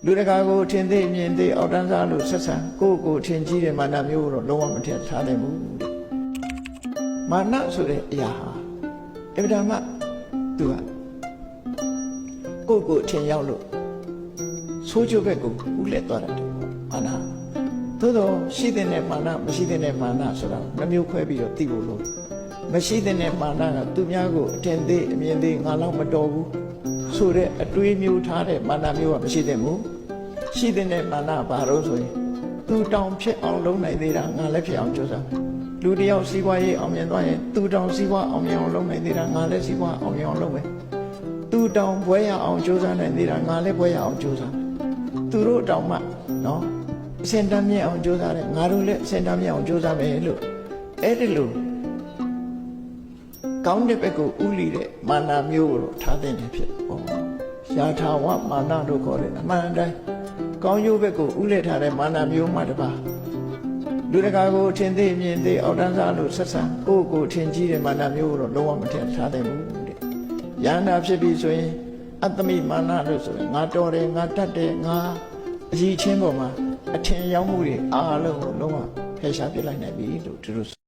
လူတကာကိုထင်သေးမြင်သေးအောက်တန်းစားလို့ဆက်ဆံကိုထင်ကြီးတဲ့မာနမျိုးတော့လုံးဝမထင်ထားနိုင်ဘူးမာနဆိုတဲ့အရာဟာအဗ္ဗဓမ္မသူကကိုထင်ရောက်လို့ဆိုးကျိုးဘက်ကိုဥလက်သွားတယ်မာနသို့တော့ရှိတဲ့မာနမရှိတဲ့မာနဆိုတာနှမျိုးခွဲပြီးတော့သိဖို့လို့မရှိတဲ့မာနကသူများကိုအထင်သေးအမြင်သေးငါလောက်မတော်ဘူးဆိုတဲ့အတွေးမျိုးထားတဲ့မာနမျိုးကမရှိတဲ့ဘူးရှိတဲ့မာနဘာလို့ဆိုရင်သူတောင်ဖြစ်အောင်လုပ်နိုင်သေးတာငါလည်းဖြစ်အောင်ကြိုးစားလူတယောက်စီးပွားရေးအောင်မြင်သွားရင်သူတောင်စီးပွားအောင်မြင်အောင်လုပ်နိုင်သေးတာငါလည်းစီးပွားအောင်မြင်အောင်လုပ်မယ်သူတောင်ဘွဲရအောင်ကြိုးစားနိုင်သေးတာငါလည်းဘွဲရအောင်ကြိုးစားသူတို့တောင်မှနော်အစင်တမ်းမြင့်အောင်ကြိုးစားတယ်ငါတို့လည်းအစင်တမ်းမြင့်အောင်ကြိုးစားမယ်လို့အဲ့ဒီလိုကောင်းတဲ့ဘက်ကိုဥလီတဲ့မာနမျိုးကိုထားတဲ့နေဖြစ်ပေါ့ရှားထာဝမာနတို့ခေါ်တယ်အမှန်တိုင်းကောင်းကျိုးဘက်ကိုဥလက်ထားတဲ့မာနမျိုးမှတပါလူတကာကိုထင်သေးမြင်သေးအောက်တန်းစားလို့ဆက်ဆံကိုထင်ကြီးတဲ့မာနမျိုးတော့လုံးဝမထင်ထားနိုင်ဘူးတဲ့ယန္တာဖြစ်ပြီဆိုရင်အတ္တမိမာနလို့ဆိုရင်ငါတော်တယ်ငါတတ်တယ်ငါအကြီးချင်းပေါ်မှာအထင်ရောက်မှုတွေအားလုံးကိုလုံးဝဖယ်ရှားပြလိုက်နိုင်ပြီလို့သူတို့